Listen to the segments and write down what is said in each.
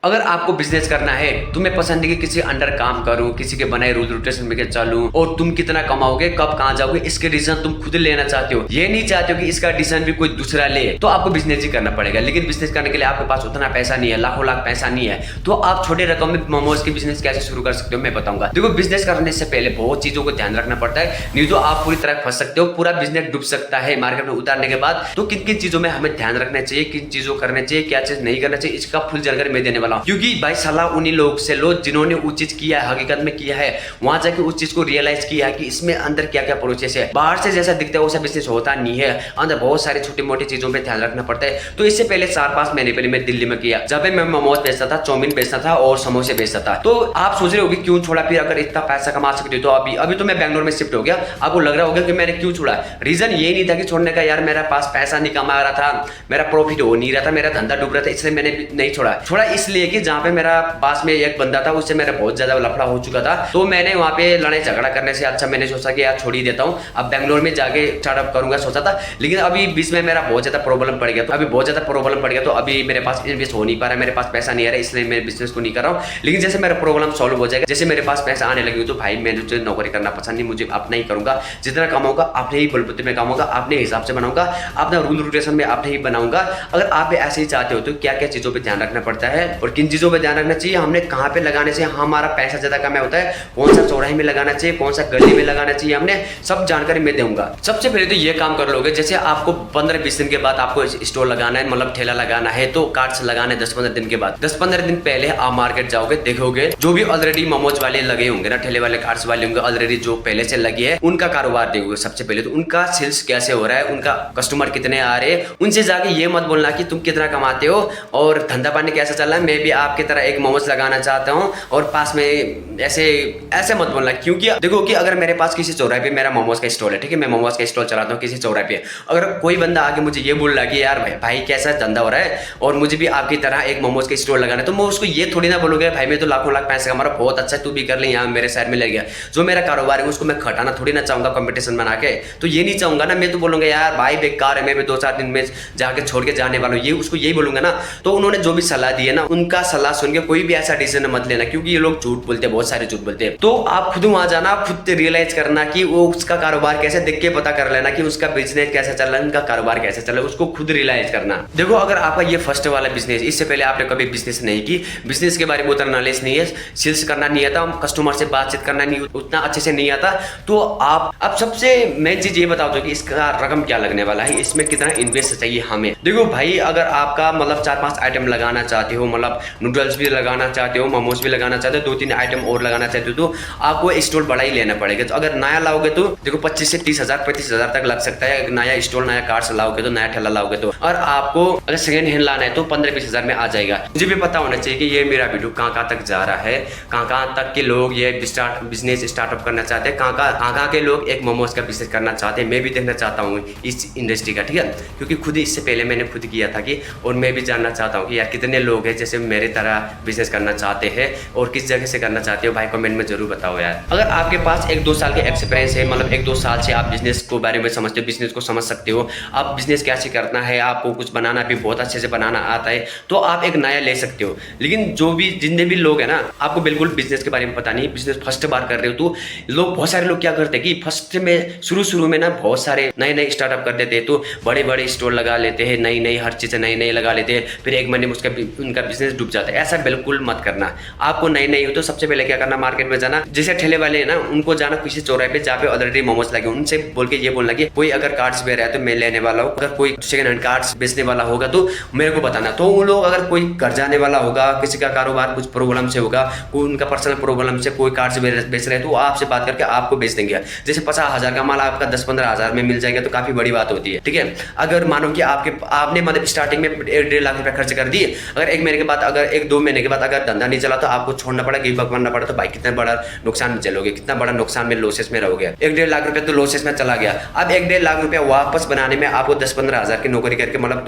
अगर आपको बिजनेस करना है, तुम्हें पसंद है कि किसी अंडर काम करूं, किसी के बनाए रूल रोटेशन में चलूं और तुम कितना कमाओगे, कब कहां जाओगे, इसके डिसीजन तुम खुद लेना चाहते हो। ये नहीं चाहते हो कि इसका डिसीजन भी कोई दूसरा ले, तो आपको बिजनेस ही करना पड़ेगा। लेकिन बिजनेस करने के लिए आपके पास उतना पैसा नहीं है, लाखों लाख पैसा नहीं है, तो आप छोटे रकम में मोमोज की बिजनेस कैसे शुरू कर सकते हो, मैं बताऊंगा। देखो, बिजनेस करने से पहले बहुत चीजों को ध्यान रखना पड़ता है, नहीं तो आप पूरी तरह फंस सकते हो, पूरा बिजनेस डूब सकता है मार्केट में उतारने के बाद। तो किन किन चीजों में हमें ध्यान रखना चाहिए, किन चीजों करना चाहिए, क्या चीज नहीं करना चाहिए, इसका फुल जानकारी मैं देने वाला हूँ। क्योंकि भाई सलाह उन्हीं लोग से लो जिन्होंने वो चीज किया है, हकीकत में किया है, वहां जाके उस चीज को रियलाइज किया है कि इसमें अंदर क्या क्या प्रोसेस है। बाहर से जैसा दिखता है वैसा बिजनेस होता नहीं है, अंदर बहुत सारी छोटी मोटी चीजों पे ध्यान रखना पड़ता है। तो इससे पहले 4-5 महीने पहले मैं दिल्ली में किया, जब मैं मोमोज बेचता था, चाउमीन बेचता था और समोसे बेचता था। तो आप सोच रहे होगे क्यों छोड़ा, फिर अगर इतना पैसा कमा सकते हो तो अभी तो मैं बैंगलोर में शिफ्ट हो गया। आपको लग रहा होगा कि मैंने क्यों छोड़ा। रीजन ये नहीं था कि छोड़ने का, यार मेरा पास पैसा नहीं कमा रहा था, मेरा प्रॉफिट हो नहीं रहा था, मेरा धंधा डूब रहा था, इसलिए मैंने नहीं छोड़ा इसलिए कि जहाँ पे मेरा पास में एक बंदा था, उससे मेरा बहुत ज्यादा लफड़ा हो चुका था। तो मैंने वहां पे लड़ाई झगड़ा करने से अच्छा मैंने सोचा कि यार छोड़ ही देता हूँ, अब बैंगलोर में जाके स्टार्टअप करूंगा सोचा था। लेकिन अभी बीच में मेरा बहुत ज्यादा प्रॉब्लम पड़ गया, तो अभी मेरे पास इन्वेस्ट हो नहीं पा रहा है, मेरे पास पैसा नहीं आ रहा है, इसलिए मैं बिजनेस को नहीं कर रहा हूँ। लेकिन जैसे मेरा प्रॉब्लम सॉल्व हो जाएगा, जैसे मेरे पास पैसा आने लगी तो भाई मुझे नौकरी करना पसंद नहीं, मुझे अपना ही करूंगा। जितना कमाऊंगा अपने ही बलबूते में कमाऊंगा, अपने हिसाब से बनाऊंगा, अपना रूल रोटेशन में अपने ही बनाऊंगा। अगर आप ऐसे ही चाहते हो तो क्या क्या चीजों पर ध्यान रखना पड़ता है और किन चीजों पर ध्यान रखना चाहिए, हमने कहाँ पे लगाने से हमारा पैसा ज्यादा कमाया होता है, कौन सा चौराहे में लगाना चाहिए, कौन सा गली में लगाना चाहिए, हमने सब जानकारी मैं दूंगा। सबसे पहले तो ये काम कर लोगे, जैसे आपको 15-20 दिन के बाद आपको स्टोर लगाना है, मतलब ठेला लगाना है, तो कार्ड्स लगाना है 10-15 दिन के बाद। 10-15 दिन पहले आप मार्केट जाओगे, देखोगे जो भी ऑलरेडी मोमोज वाले लगे होंगे ना, ठेले वाले कार्ड्स वाले होंगे ऑलरेडी, जो पहले से लगे हैं, उनका कारोबार देखोगे सबसे पहले। तो उनका सेल्स कैसे हो रहा है, उनका कस्टमर कितने आ रहे हैं, उनसे जाके ये मत बोलना कि तुम कितना कमाते हो और धंधा पानी कैसा चल रहा है, मैं भी आपकी तरह एक मोमोज लगाना चाहता हूँ और पास में ऐसे मत बोलना। क्योंकि देखो कि अगर मेरे पास किसी चौराहे पे मेरा मोमोज का स्टॉल है, ठीक है, मैं मोमोज का स्टॉल चलाता हूँ किसी चौराहे पे, अगर कोई बंदा आके मुझे ये बोल रहा है कि यार भाई कैसा धंधा हो रहा है और मुझे भी आपकी तरह एक मोमोज का स्टॉल लगाना है, तो मैं उसको ये थोड़ी ना बोलूंगा भाई मैं तो लाखों लाख पैसे कमा रहा हूं, बहुत अच्छा तू भी कर ले, यहाँ मेरे शहर में लग गया। जो मेरा कारोबार है उसको मैं खटाना थोड़ी ना चाहूंगा कंपटीशन बना के, तो ये नहीं चाहूंगा ना। मैं तो बोलूंगा यार भाई बेकार है, मैं भी 2-4 दिन में जाके छोड़ के जाने वाला हूँ, ये उसको यही बोलूंगा ना। तो उन्होंने जो भी सलाह दी है ना, उनका सलाह सुन के कोई भी ऐसा डिसीजन मत लेना, क्योंकि ये लोग झूठ बोलते हैं, बहुत सारे झूठ बोलते हैं। तो आप खुद वहां जाना, खुद रियलाइज करना कि वो उसका कारोबार कैसे, देख के पता कर लेना कि उसका बिजनेस कैसा चल रहा है, उनका कारोबार कैसे चल रहा है, उसको खुद रियलाइज करना। देखो, अगर आपका ये फर्स्ट वाला बिजनेस, इससे पहले आपने कभी बिजनेस नहीं की, बिजनेस के बारे में उतना नॉलेज नहीं है, सेल्स करना नहीं आता, कस्टमर से बातचीत करना नहीं उतना अच्छे से नहीं आता, तो आप अब सबसे मेन चीज ये बताओ तो कि इसका रकम क्या लगने वाला है, इसमें कितना इन्वेस्ट चाहिए हमें। देखो भाई, अगर आपका मतलब 4-5 आइटम लगाना चाहते हो, मतलब नूडल्स भी लगाना चाहते हो, मोमोज भी लगाना चाहते हो, 2-3 आइटम और लगाना चाहते हो, तो आपको स्टॉल बड़ा ही लेना पड़ेगा। तो अगर नया लाओगे तो देखो 25 से 30 हजार 35 हजार तक लग सकता है, नया स्टॉल नया कार्ड्स लाओगे तो, नया ठेला लाओगे तो। और आपको अगर सेकंड हैंड लाना है तो 15-20 हजार में आ जाएगा। मुझे भी पता होना चाहिए कि ये मेरा वीडियो कहाँ तक जा रहा है, कहाँ तक के लोग ये बिजनेस स्टार्टअप करना चाहते हैं, कहाँ के लोग एक मोमोज का बिजनेस करना चाहते हैं। मैं भी देखना चाहता हूँ इस इंडस्ट्री का, ठीक है, क्योंकि खुद इससे पहले मैंने खुद किया था कि, और मैं भी जानना चाहता हूँ कि यार कितने लोग हैं जैसे मेरे तरह बिजनेस करना चाहते हैं और किस जगह से करना चाहते हो, भाई कमेंट में जरूर बताओ यार। अगर आपके पास 1-2 साल के एक्सपीरियंस है, मतलब 1-2 साल से आप बिजनेस को बारे में समझते हो, बिजनेस को समझ सकते हो, आप बिजनेस कैसे करना है, आपको कुछ बनाना भी बहुत अच्छे से बनाना आता है, तो आप एक नया ले सकते हो। लेकिन जितने भी लोग हैं ना, आपको बिल्कुल बिजनेस के बारे में पता नहीं, बिजनेस फर्स्ट बार कर रहे हो, तो लोग बहुत सारे लोग क्या करते हैं कि फर्स्ट में शुरू में ना बहुत सारे नए स्टार्टअप कर देते हैं, तो बड़े स्टोर लगा लेते हैं, नई हर चीज़ें नई लगा लेते हैं, फिर एक महीने में उनका बिजनेस डूब जाता है। ऐसा बिल्कुल मत करना। आपको नई हो तो सबसे पहले क्या करना, मार्केट में जाना, जैसे ठेले वाले हैं ना, उनको जाना किसी चौराहे पे जहाँ पे ऑलरेडी मोमोज लगे, उनसे बोल के ये बोलना कि कोई अगर कार्ड्स बेच रहा है तो मैं लेने वाला हूँ, अगर कोई सेकंड हैंड कार्ड्स बेचने वाला होगा तो मेरे को बताना। तो वो लोग, अगर कोई घर जाने वाला होगा, किसी का कारोबार कुछ प्रॉब्लम से होगा, कोई उनका पर्सनल प्रॉब्लम से कोई कार्ड्स बेच रहे हैं, तो आपसे बात करके आपको बेच देंगे। जैसे 50 हजार का माल आपका 10-15 हजार में मिल जाएगा, तो काफी बड़ी बात होती है, ठीक है। अगर मानो कि आपने मतलब स्टार्टिंग में 1-1.5 लाख रुपए खर्च कर दिए, अगर 1 महीने के बाद, अगर 1-2 महीने के बाद अगर धंधा नहीं चला तो आपको छोड़ना पड़ा, गिव अप करना पड़ा, तो भाई कितना बड़ा नुकसान में चलोगे, कितना बड़ा नुकसान में, लॉसेस में रहोगे। 1-1.5 लाख रुपए तो लॉसेस में चला गया। अब 1-1.5 लाख रुपया वापस बनाने में आपको 10-15 हजार की नौकरी करके मतलब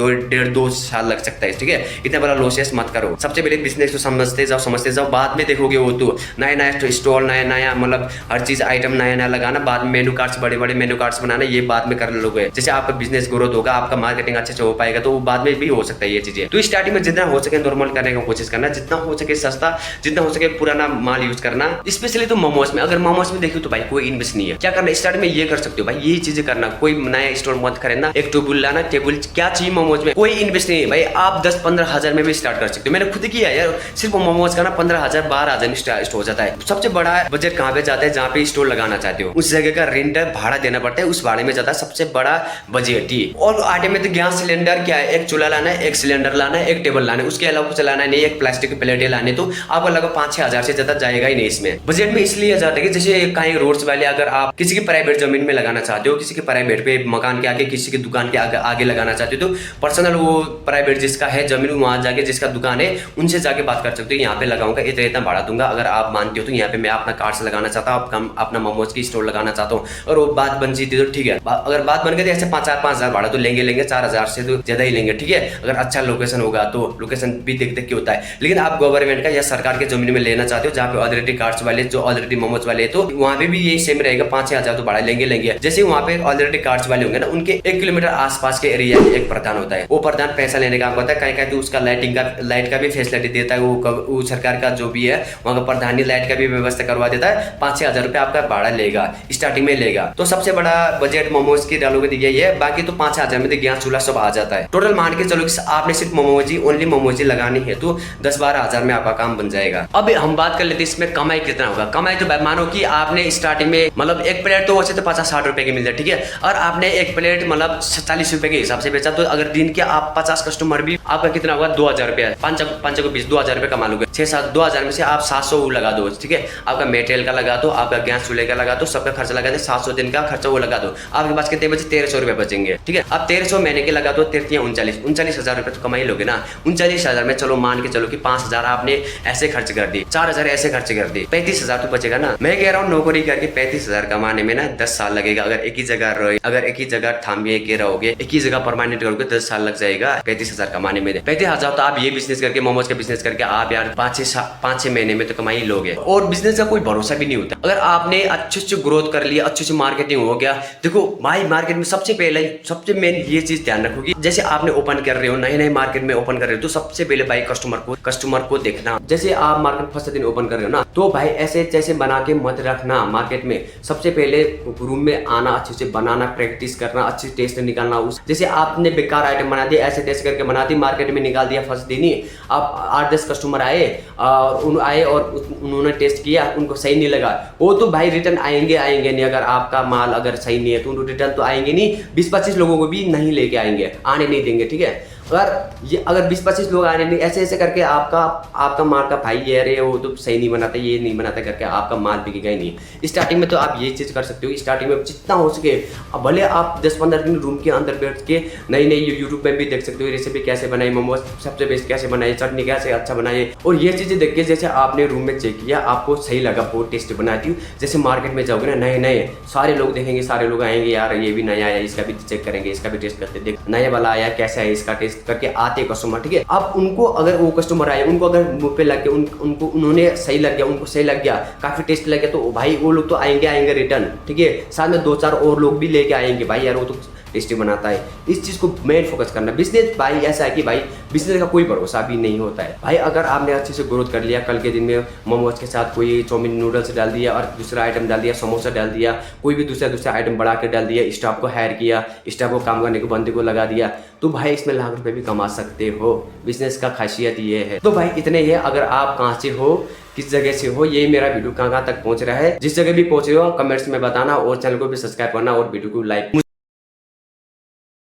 2 साल लग सकता है, ठीक है। इतना बड़ा लॉसेस मत करो। सबसे पहले बिजनेस को समझते जाओ, बाद में देखोगे वो तो नया स्टॉल, नया मतलब हर चीज आइटम नया लगाना, बाद में मेनू कार्ड्स, बड़े मेनू कार्ड्स बनाना, ये बाद में कर लोगे। जैसे आपका बिजनेस ग्रोथ होगा, आपका मार्केटिंग अच्छे से हो पाएगा, तो वो बाद में भी हो सकता है ये चीजें। तो स्टार्टिंग में जितना हो सके नॉर्मल करने की कोशिश करना, जितना हो सके सस्ता, जितना हो सके पुराना माल यूज करना। स्पेशली तो मोमोज में, अगर मोमोज में देखियो तो भाई कोई इन्वेस्ट नहीं है। क्या करना, स्टार्ट में ये कर सकते हो भाई, यही चीजें करना। कोई नया स्टोर मत खरीदना, एक टेबल लाना, टेबल क्या चाहिए मोमोज में, कोई इन्वेस्ट नहीं है भाई। आप 10-15 हजार में भी स्टार्ट कर सकते हो। मैंने खुद किया यार, सिर्फ मोमोज का ना 15 हजार 12 हजार में स्टार्ट हो जाता है। सबसे बड़ा बजट कहाँ पे जाता है, जहाँ पे स्टोर लगाना चाहते हो उस जगह का रेंट भाड़ा देना पड़ता है, उस भाड़े में जाता है सबसे बड़ा बजट ही। और आटे में तो गैस सिलेंडर क्या है, एक चूल्हा लाना है, एक सिलेंडर लाना है, एक टेबल लाना है, उसके अलावा कुछ लाना नहीं, एक प्लास्टिक की प्लेटें लाने, तो आपको लगभग 5-6 हजार से ज्यादा जाएगा ही नहीं इसमें। बजट में इसलिए जाता है कि जैसे कहीं रोड्स वाले, अगर आप किसी की प्राइवेट जमीन में लगाना चाहते हो, किसी के प्राइवेट पे मकान के आगे, किसी की दुकान के आगे लगाना चाहते हो, तो पर्सनल वो प्राइवेट जिसका है जमीन, वहां जाके जिसका दुकान है उनसे जाके बात कर सकते हो, यहाँ पे लगाऊंगा, इतना इतना भाड़ा दूंगा, अगर आप मानते हो तो यहाँ पे मैं अपना कार्ड से लगाना चाहता हूँ, अपना मोमोज की स्टोर लगाना चाहता हूँ, और वो बात बन जीती तो ठीक है। अगर बात बन गई तो ऐसे 5 हजार भाड़ा तो लेंगे 4 हजार से तो ज्यादा ही लेंगे, ठीक है। अगर अच्छा लोकेशन होगा तो लोकेशन भी देख के होता है। लेकिन आप गवर्नमेंट का या सरकार के जमीन में लेना चाहते हो, जहाँ पे ऑलरेडी कार्ड्स वाले, जो ऑलरेडी मोमोज वाले, तो वहाँ पे भी यही सेम रहेगा, 5-6 हजार तो भाड़ा लेंगे। जैसे वहाँ पे ऑलरेडी कार्ड्स वाले होंगे ना, उनके 1 किलोमीटर आसपास के एरिया में एक प्रधान होता है, वो प्रधान पैसा लेने का होता है, कहीं तो उसका लाइट का भी फैसिलिटी देता है, वो सरकार का जो भी है वहाँ का प्रधान ही लाइट का भी व्यवस्था करवा देता है। 5-6 हजार रुपये आपका भाड़ा लेगा, स्टार्टिंग में लेगा। तो सबसे बड़ा बजट मोमोज की डालोगे तो यही है। बाकी तो 5 हजार में तो गैस चूल्हा सब आ जाता है। टोटल मान के चलो कि आपने सिर्फ मोमोजी, ओनली मोमोजी लगानी है तो 10-12 हजार में आपका काम बन जाएगा। अब हम बात कर लेते हैं इसमें कमाई कितना होगा। कमाई तो मानो कि आपने स्टार्टिंग में मतलब एक प्लेट तो वैसे तो 50-60 रुपए की मिल जाए, ठीक है, और आपने एक प्लेट मतलब 40 रुपए के हिसाब से बेचा, तो अगर दिन के आप 50 कस्टमर भी, आपका कितना होगा, 2000 रुपया, 5 को 20, 2000 रुपये कमा लोगे। 6-7-2000 में से आप 700 लगा दो, ठीक है, आपका मेटेरियल का लगा दो, आपका गैस चूल्हे का लगा दो, सबका खर्चा लगा दो, 700 दिन का खर्चा वो लगा दो, आपके पास कितने बचे, 1300 रुपये बचेंगे, ठीक है। अब 1300 महीने के लगा दो, 39 हजार रुपये तो कमाई लोगे ना। 39 हजार में चलो मान के चलो कि 5 हजार आपने ऐसे खर्च कर दिए, 4 हजार ऐसे खर्च कर दिए, 35 हजार तो बचेगा ना। मैं कह रहा हूँ नौकरी करके 35 हजार कमाने में ना 10 साल लगेगा। अगर एक ही जगह रहोगे, अगर एक ही जगह थामे के रहोगे, एक ही जगह परमानेंट करोगे, 10 साल लग जाएगा 35 हजार कमाने में। 35 हजार तो आप ये बिजनेस करके, मोमोज का बिजनेस करके आप यार 5-6 महीने में तो कमाई लोगे। और बिजनेस का कोई भरोसा भी नहीं होता। अगर आपने अच्छे से ग्रोथ कर लिया, अच्छे से मार्केटिंग हो गया, देखो भाई मार्केट में सबसे पहले सबसे मेन ये चीज ध्यान रखोगी, जैसे आपने ओपन कर रहे हो, नए मार्केट में ओपन कर रहे हो, तो सबसे पहले भाई कस्टमर को देखना। जैसे आप मार्केट फर्स्ट दिन ओपन कर रहे हो ना, तो भाई ऐसे जैसे बना के मत रखना मार्केट में। सबसे पहले रूम में आना, अच्छे से बनाना, प्रैक्टिस करना, अच्छे टेस्ट निकालना। उस जैसे आपने बेकार आइटम बना दिया, ऐसे टेस्ट करके बना दी, मार्केट में निकाल दिया फर्स्ट दिन ही, आप 8-10 कस्टमर आए और उन्होंने टेस्ट किया, उनको सही नहीं लगा, वो तो भाई रिटर्न आएंगे नहीं। अगर आपका माल अगर सही नहीं है तो रिटर्न तो आएंगे नहीं, 20-25 लोगों को भी नहीं लेके आएंगे, आने नहीं देंगे, ठीक है। अगर 20-25 लोग आने नहीं, ऐसे करके आपका माल का भाई ये अरे वो तो सही नहीं बनाता, ये नहीं बनाता करके आपका माल बिकेगा ही नहीं। स्टार्टिंग में तो आप ये चीज़ कर सकते हो, स्टार्टिंग में जितना हो सके, भले आप 10-15 दिन रूम के अंदर बैठ के नई यूट्यूब में भी देख सकते हो, रेसिपी कैसे बनाई, मोमोज सबसे बेस्ट कैसे बनाई, चटनी कैसे अच्छा बनाई, और ये चीज़ें देख के जैसे आपने रूम में चेक किया, आपको सही लगा, बहुत टेस्ट बनाती हूँ, जैसे मार्केट में जाओगे ना, नए सारे लोग देखेंगे, सारे लोग आएंगे, यार ये भी नया आया, इसका भी चेक करेंगे, इसका भी टेस्ट करते, देख नया वाला आया कैसा है, इसका टेस्ट करके आते कस्टमर, ठीक है। अब उनको अगर वो कस्टमर आए, उनको अगर मुंह पे लग गया, उनको उन्होंने सही लग गया, उनको सही लग गया, काफी टेस्ट लग गया, तो भाई वो लोग तो आएंगे रिटर्न, ठीक है। साथ में 2-4 और लोग भी लेके आएंगे, भाई यार वो तो टेस्टी बनाता है। इस चीज को मेन फोकस करना। बिजनेस भाई ऐसा है कि भाई बिजनेस का कोई भरोसा भी नहीं होता है भाई। अगर आपने अच्छे से ग्रोथ कर लिया, कल के दिन में मोमोज के साथ कोई चाउमीन नूडल्स डाल दिया और दूसरा आइटम डाल दिया, समोसा डाल दिया, कोई भी दूसरा आइटम बढ़ा के डाल दिया, स्टाफ को हायर किया, स्टाफ को काम करने को बंदे को लगा दिया, तो भाई इसमें लाख रुपए भी कमा सकते हो। बिजनेस का खासियत ये है। तो भाई इतने ही है। अगर आप कहाँ से हो, किस जगह से हो, ये मेरा वीडियो कहाँ तक पहुंच रहा है, जिस जगह भी पहुंचे हो कमेंट्स में बताना, और चैनल को भी सब्सक्राइब करना और वीडियो को लाइक